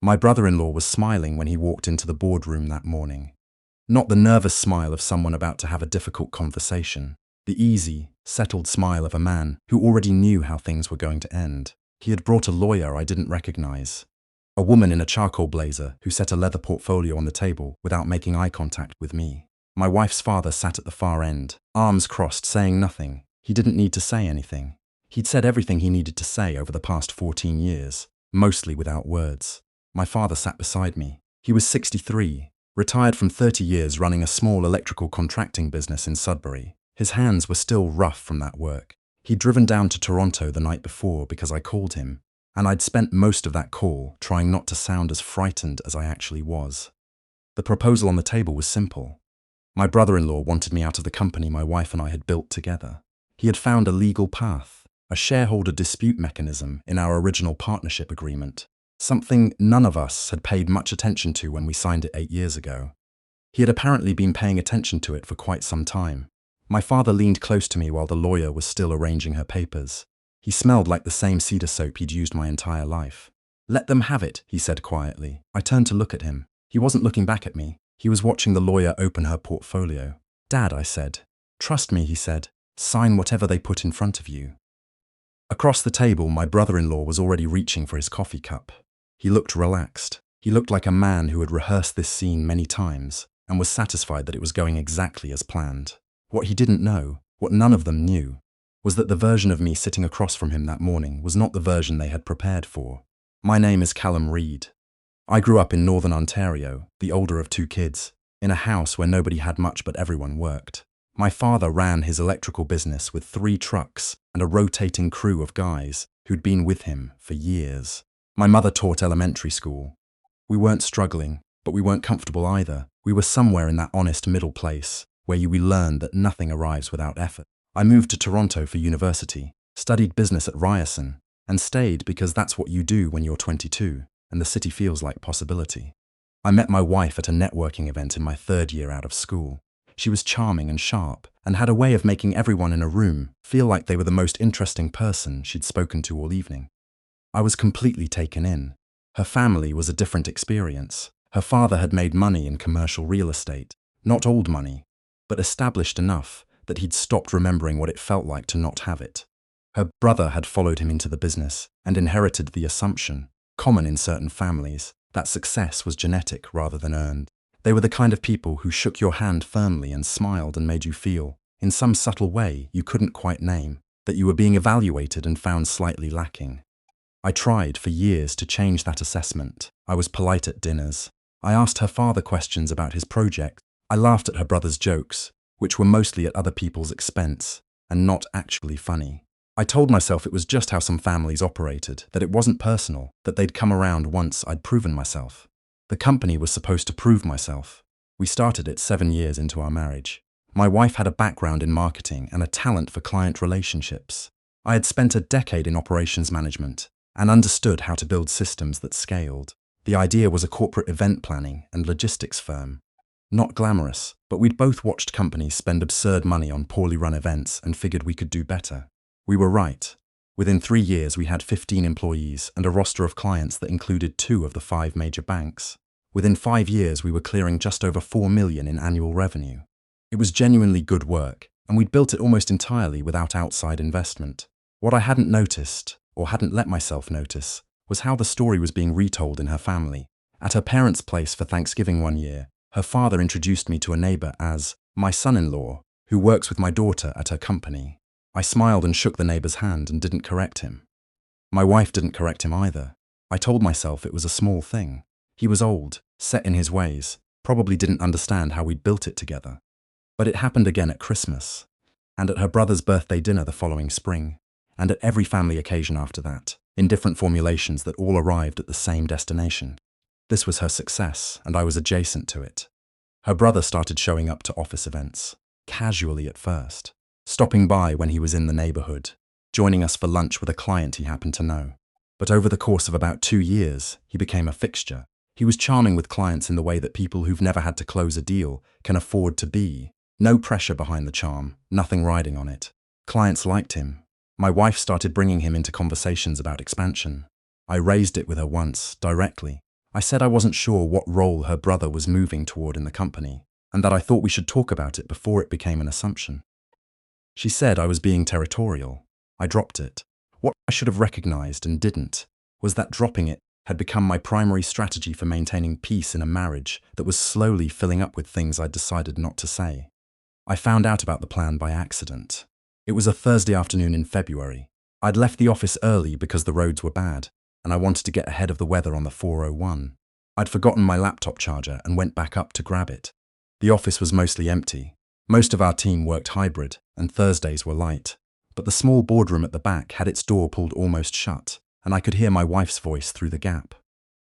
My brother-in-law was smiling when he walked into the boardroom that morning. Not the nervous smile of someone about to have a difficult conversation. The easy, settled smile of a man who already knew how things were going to end. He had brought a lawyer I didn't recognize. A woman in a charcoal blazer who set a leather portfolio on the table without making eye contact with me. My wife's father sat at the far end, arms crossed, saying nothing. He didn't need to say anything. He'd said everything he needed to say over the past 14 years, mostly without words. My father sat beside me. He was 63, retired from 30 years running a small electrical contracting business in Sudbury. His hands were still rough from that work. He'd driven down to Toronto the night before because I called him, and I'd spent most of that call trying not to sound as frightened as I actually was. The proposal on the table was simple. My brother-in-law wanted me out of the company my wife and I had built together. He had found a legal path, a shareholder dispute mechanism in our original partnership agreement, something none of us had paid much attention to when we signed it 8 years ago. He had apparently been paying attention to it for quite some time. My father leaned close to me while the lawyer was still arranging her papers. He smelled like the same cedar soap he'd used my entire life. "Let them have it," he said quietly. I turned to look at him. He wasn't looking back at me. He was watching the lawyer open her portfolio. "Dad," I said. "Trust me," he said. "Sign whatever they put in front of you." Across the table, my brother-in-law was already reaching for his coffee cup. He looked relaxed. He looked like a man who had rehearsed this scene many times and was satisfied that it was going exactly as planned. What he didn't know, what none of them knew, was that the version of me sitting across from him that morning was not the version they had prepared for. My name is Callum Reed. I grew up in Northern Ontario, the older of 2 kids, in a house where nobody had much but everyone worked. My father ran his electrical business with 3 trucks and a rotating crew of guys who'd been with him for years. My mother taught elementary school. We weren't struggling, but we weren't comfortable either. We were somewhere in that honest middle place where we learned that nothing arrives without effort. I moved to Toronto for university, studied business at Ryerson, and stayed because that's what you do when you're 22 and the city feels like possibility. I met my wife at a networking event in my 3rd year out of school. She was charming and sharp and had a way of making everyone in a room feel like they were the most interesting person she'd spoken to all evening. I was completely taken in. Her family was a different experience. Her father had made money in commercial real estate, not old money, but established enough that he'd stopped remembering what it felt like to not have it. Her brother had followed him into the business and inherited the assumption, common in certain families, that success was genetic rather than earned. They were the kind of people who shook your hand firmly and smiled and made you feel, in some subtle way you couldn't quite name, that you were being evaluated and found slightly lacking. I tried for years to change that assessment. I was polite at dinners. I asked her father questions about his project. I laughed at her brother's jokes, which were mostly at other people's expense and not actually funny. I told myself it was just how some families operated, that it wasn't personal, that they'd come around once I'd proven myself. The company was supposed to prove myself. We started it 7 years into our marriage. My wife had a background in marketing and a talent for client relationships. I had spent a decade in operations management and understood how to build systems that scaled. The idea was a corporate event planning and logistics firm. Not glamorous, but we'd both watched companies spend absurd money on poorly run events and figured we could do better. We were right. Within 3 years, we had 15 employees and a roster of clients that included 2 of the 5 major banks. Within 5 years, we were clearing just over $4 million in annual revenue. It was genuinely good work, and we'd built it almost entirely without outside investment. What I hadn't noticed, or hadn't let myself notice, was how the story was being retold in her family. At her parents' place for Thanksgiving one year, her father introduced me to a neighbor as my son-in-law, who works with my daughter at her company. I smiled and shook the neighbor's hand and didn't correct him. My wife didn't correct him either. I told myself it was a small thing. He was old, set in his ways, probably didn't understand how we'd built it together. But it happened again at Christmas, and at her brother's birthday dinner the following spring, and at every family occasion after that, in different formulations that all arrived at the same destination. This was her success, and I was adjacent to it. Her brother started showing up to office events, casually at first, stopping by when he was in the neighborhood, joining us for lunch with a client he happened to know. But over the course of about 2 years, he became a fixture. He was charming with clients in the way that people who've never had to close a deal can afford to be. No pressure behind the charm, nothing riding on it. Clients liked him. My wife started bringing him into conversations about expansion. I raised it with her once, directly. I said I wasn't sure what role her brother was moving toward in the company, and that I thought we should talk about it before it became an assumption. She said I was being territorial. I dropped it. What I should have recognized and didn't was that dropping it had become my primary strategy for maintaining peace in a marriage that was slowly filling up with things I'd decided not to say. I found out about the plan by accident. It was a Thursday afternoon in February. I'd left the office early because the roads were bad, and I wanted to get ahead of the weather on the 401. I'd forgotten my laptop charger and went back up to grab it. The office was mostly empty. Most of our team worked hybrid, and Thursdays were light. But the small boardroom at the back had its door pulled almost shut, and I could hear my wife's voice through the gap.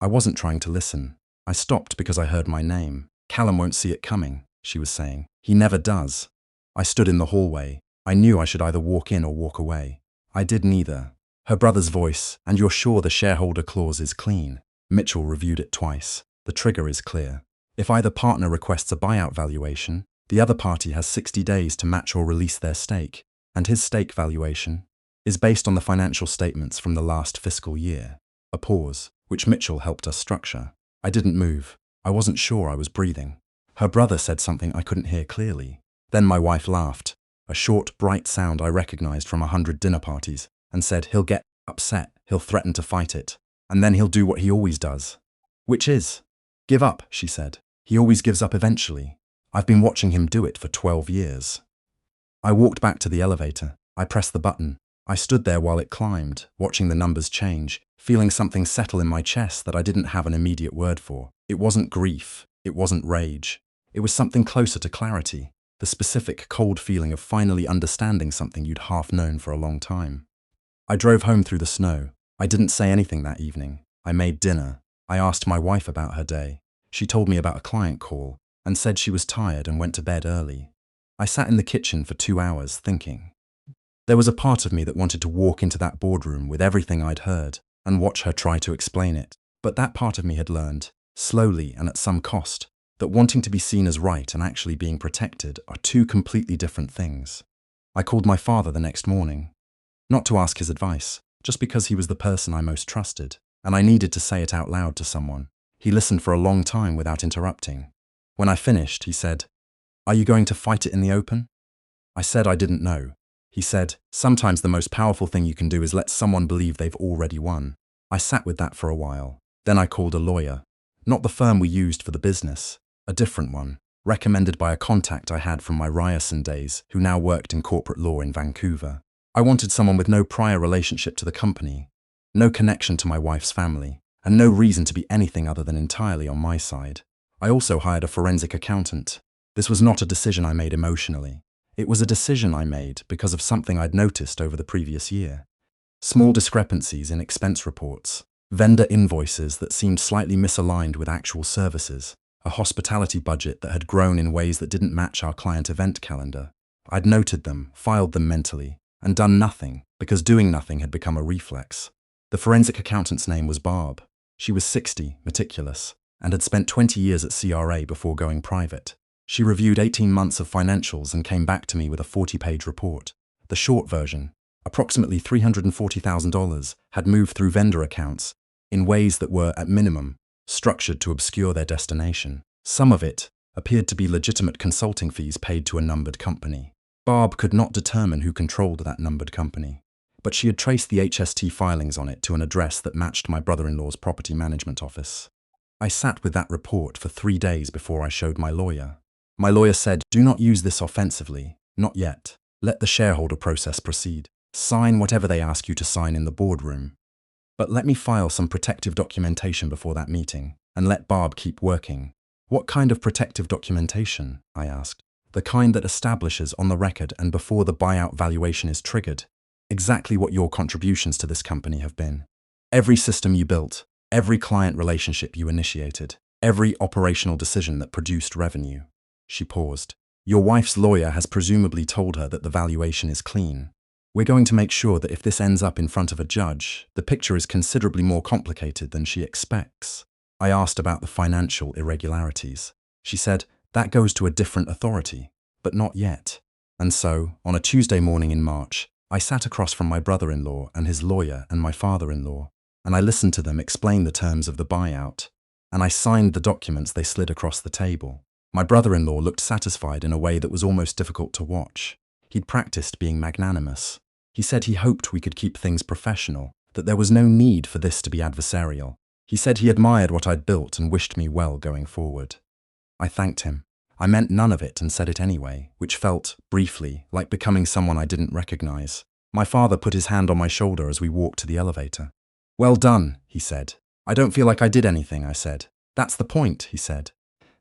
I wasn't trying to listen. I stopped because I heard my name. "Callum won't see it coming," she was saying. "He never does." I stood in the hallway. I knew I should either walk in or walk away. I did neither. Her brother's voice, "And you're sure the shareholder clause is clean?" Mitchell reviewed it twice. "The trigger is clear. If either partner requests a buyout valuation, the other party has 60 days to match or release their stake, and his stake valuation is based on the financial statements from the last fiscal year." A pause, which Mitchell helped us structure. I didn't move. I wasn't sure I was breathing. Her brother said something I couldn't hear clearly. Then my wife laughed, a short, bright sound I recognized from 100 dinner parties, and said, "He'll get upset, he'll threaten to fight it, and then he'll do what he always does." "Which is?" "Give up," she said. "He always gives up eventually. I've been watching him do it for 12 years. I walked back to the elevator. I pressed the button. I stood there while it climbed, watching the numbers change, feeling something settle in my chest that I didn't have an immediate word for. It wasn't grief. It wasn't rage. It was something closer to clarity, the specific cold feeling of finally understanding something you'd half known for a long time. I drove home through the snow. I didn't say anything that evening. I made dinner. I asked my wife about her day. She told me about a client call and said she was tired and went to bed early. I sat in the kitchen for 2 hours thinking. There was a part of me that wanted to walk into that boardroom with everything I'd heard and watch her try to explain it. But that part of me had learned, slowly and at some cost, that wanting to be seen as right and actually being protected are two completely different things. I called my father the next morning, not to ask his advice, just because he was the person I most trusted, and I needed to say it out loud to someone. He listened for a long time without interrupting. When I finished, he said, "Are you going to fight it in the open?" I said I didn't know. He said, "Sometimes the most powerful thing you can do is let someone believe they've already won." I sat with that for a while. Then I called a lawyer. Not the firm we used for the business, a different one, recommended by a contact I had from my Ryerson days who now worked in corporate law in Vancouver. I wanted someone with no prior relationship to the company, no connection to my wife's family, and no reason to be anything other than entirely on my side. I also hired a forensic accountant. This was not a decision I made emotionally. It was a decision I made because of something I'd noticed over the previous year. Small discrepancies in expense reports, vendor invoices that seemed slightly misaligned with actual services, a hospitality budget that had grown in ways that didn't match our client event calendar. I'd noted them, filed them mentally, and done nothing because doing nothing had become a reflex. The forensic accountant's name was Barb. She was 60, meticulous, and had spent 20 years at CRA before going private. She reviewed 18 months of financials and came back to me with a 40-page report. The short version, approximately $340,000, had moved through vendor accounts in ways that were, at minimum, structured to obscure their destination. Some of it appeared to be legitimate consulting fees paid to a numbered company. Barb could not determine who controlled that numbered company, but she had traced the HST filings on it to an address that matched my brother-in-law's property management office. I sat with that report for 3 days before I showed my lawyer. My lawyer said, "Do not use this offensively. Not yet. Let the shareholder process proceed. Sign whatever they ask you to sign in the boardroom. But let me file some protective documentation before that meeting, and let Barb keep working." "What kind of protective documentation?" I asked. "The kind that establishes on the record and before the buyout valuation is triggered exactly what your contributions to this company have been. Every system you built, every client relationship you initiated, every operational decision that produced revenue." She paused. "Your wife's lawyer has presumably told her that the valuation is clean. We're going to make sure that if this ends up in front of a judge, the picture is considerably more complicated than she expects." I asked about the financial irregularities. She said, "That goes to a different authority, but not yet." And so, on a Tuesday morning in March, I sat across from my brother-in-law and his lawyer and my father-in-law, and I listened to them explain the terms of the buyout. and I signed the documents they slid across the table. My brother-in-law looked satisfied in a way that was almost difficult to watch. He'd practiced being magnanimous. He said he hoped we could keep things professional, that there was no need for this to be adversarial. He said he admired what I'd built and wished me well going forward. I thanked him. I meant none of it and said it anyway, which felt, briefly, like becoming someone I didn't recognize. My father put his hand on my shoulder as we walked to the elevator. "Well done," he said. "I don't feel like I did anything," I said. "That's the point," he said.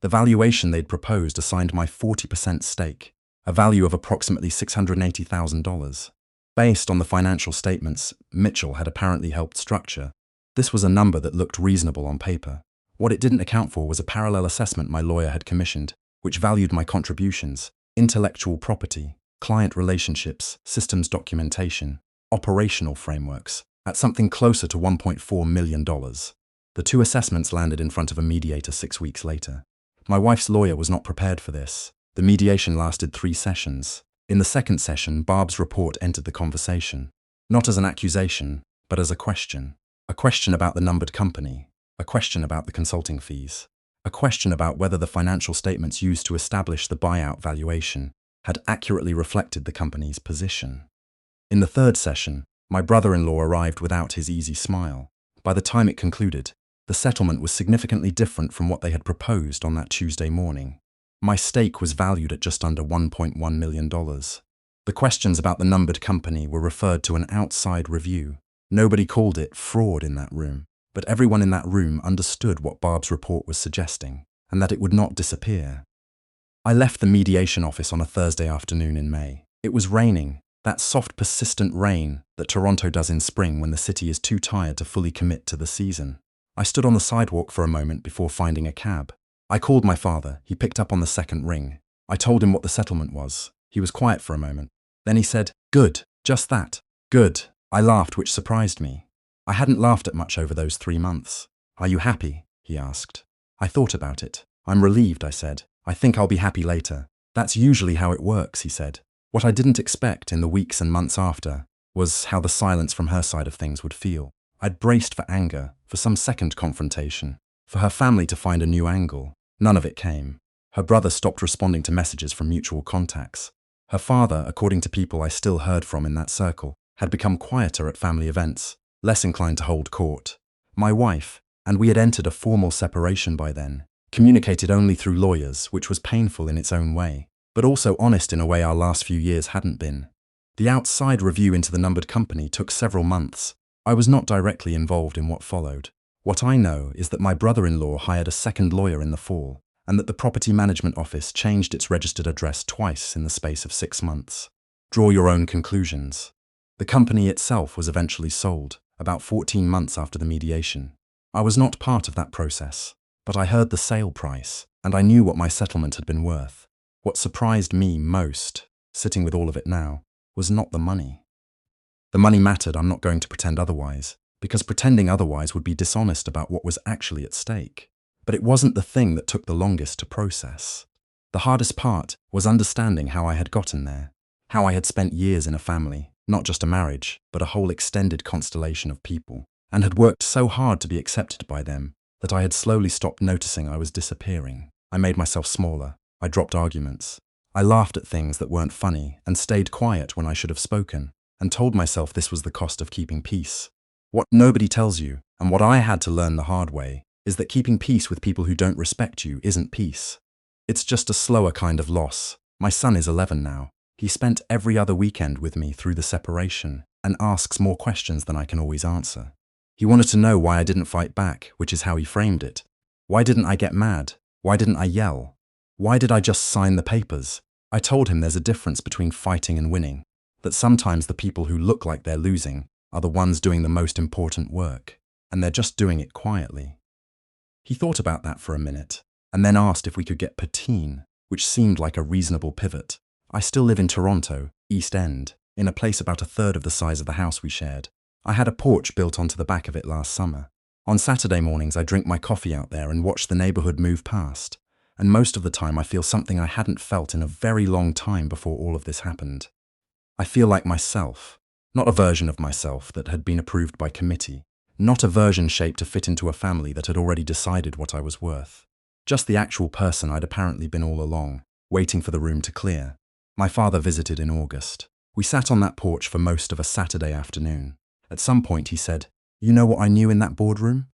The valuation they'd proposed assigned my 40% stake, a value of approximately $680,000. Based on the financial statements Mitchell had apparently helped structure, this was a number that looked reasonable on paper. What it didn't account for was a parallel assessment my lawyer had commissioned, which valued my contributions, intellectual property, client relationships, systems documentation, operational frameworks, at something closer to $1.4 million. The two assessments landed in front of a mediator 6 weeks later. My wife's lawyer was not prepared for this. The mediation lasted 3 sessions. In the second session, Barb's report entered the conversation, not as an accusation, but as a question. A question about the numbered company, a question about the consulting fees, a question about whether the financial statements used to establish the buyout valuation had accurately reflected the company's position. In the third session, my brother-in-law arrived without his easy smile. By the time it concluded, the settlement was significantly different from what they had proposed on that Tuesday morning. My stake was valued at just under $1.1 million. The questions about the numbered company were referred to an outside review. Nobody called it fraud in that room, but everyone in that room understood what Barb's report was suggesting, and that it would not disappear. I left the mediation office on a Thursday afternoon in May. It was raining, that soft, persistent rain that Toronto does in spring when the city is too tired to fully commit to the season. I stood on the sidewalk for a moment before finding a cab. I called my father. He picked up on the second ring. I told him what the settlement was. He was quiet for a moment. Then he said, "Good, just that. Good." I laughed, which surprised me. I hadn't laughed at much over those 3 months. "Are you happy?" he asked. I thought about it. "I'm relieved," I said. "I think I'll be happy later." "That's usually how it works," he said. What I didn't expect in the weeks and months after was how the silence from her side of things would feel. I'd braced for anger, for some second confrontation, for her family to find a new angle. None of it came. Her brother stopped responding to messages from mutual contacts. Her father, according to people I still heard from in that circle, had become quieter at family events, less inclined to hold court. My wife, and we had entered a formal separation by then, communicated only through lawyers, which was painful in its own way, but also honest in a way our last few years hadn't been. The outside review into the numbered company took several months. I was not directly involved in what followed. What I know is that my brother-in-law hired a second lawyer in the fall, and that the property management office changed its registered address twice in the space of 6 months. Draw your own conclusions. The company itself was eventually sold, about 14 months after the mediation. I was not part of that process, but I heard the sale price, and I knew what my settlement had been worth. What surprised me most, sitting with all of it now, was not the money. The money mattered, I'm not going to pretend otherwise, because pretending otherwise would be dishonest about what was actually at stake. But it wasn't the thing that took the longest to process. The hardest part was understanding how I had gotten there, how I had spent years in a family, not just a marriage, but a whole extended constellation of people, and had worked so hard to be accepted by them that I had slowly stopped noticing I was disappearing. I made myself smaller. I dropped arguments. I laughed at things that weren't funny and stayed quiet when I should have spoken, and told myself this was the cost of keeping peace. What nobody tells you, and what I had to learn the hard way, is that keeping peace with people who don't respect you isn't peace. It's just a slower kind of loss. My son is 11 now. He spent every other weekend with me through the separation and asks more questions than I can always answer. He wanted to know why I didn't fight back, which is how he framed it. Why didn't I get mad? Why didn't I yell? Why did I just sign the papers? I told him there's a difference between fighting and winning, that sometimes the people who look like they're losing are the ones doing the most important work, and they're just doing it quietly. He thought about that for a minute, and then asked if we could get Patine, which seemed like a reasonable pivot. I still live in Toronto, East End, in a place about a third of the size of the house we shared. I had a porch built onto the back of it last summer. On Saturday mornings I drink my coffee out there and watch the neighborhood move past, and most of the time I feel something I hadn't felt in a very long time before all of this happened. I feel like myself, not a version of myself that had been approved by committee, Not a version shaped to fit into a family that had already decided what I was worth. Just the actual person I'd apparently been all along, waiting for the room to clear. My father visited in August. We sat on that porch for most of a Saturday afternoon. At some point he said, "You know what I knew in that boardroom?"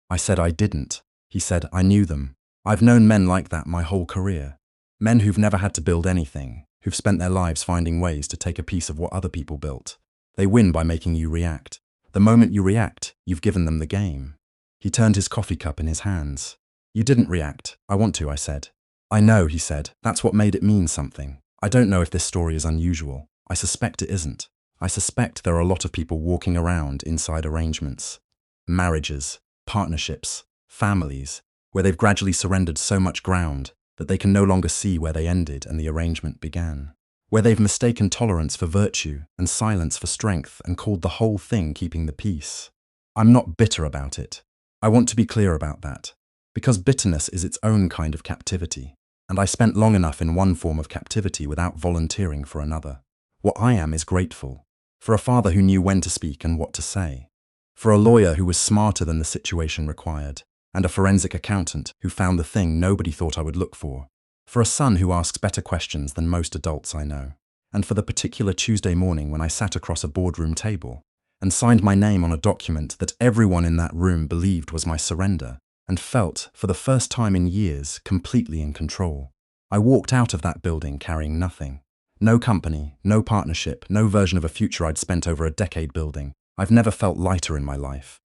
I said I didn't. He said, "I knew them. I've known men like that my whole career. Men who've never had to build anything, who've spent their lives finding ways to take a piece of what other people built. They win by making you react. The moment you react, you've given them the game." He turned his coffee cup in his hands. "You didn't react. I want to," I said. "I know," he said. "That's what made it mean something. I don't know if this story is unusual. I suspect it isn't. I suspect there are a lot of people walking around inside arrangements. Marriages, partnerships, families, where they've gradually surrendered so much ground that they can no longer see where they ended and the arrangement began. Where they've mistaken tolerance for virtue and silence for strength and called the whole thing keeping the peace. I'm not bitter about it. I want to be clear about that. Because bitterness is its own kind of captivity. And I spent long enough in one form of captivity without volunteering for another. What I am is grateful. For a father who knew when to speak and what to say. For a lawyer who was smarter than the situation required. And a forensic accountant who found the thing nobody thought I would look for. For a son who asks better questions than most adults I know. And for the particular Tuesday morning when I sat across a boardroom table and signed my name on a document that everyone in that room believed was my surrender and felt, for the first time in years, completely in control. I walked out of that building carrying nothing. No company, no partnership, no version of a future I'd spent over a decade building. I've never felt lighter in my life.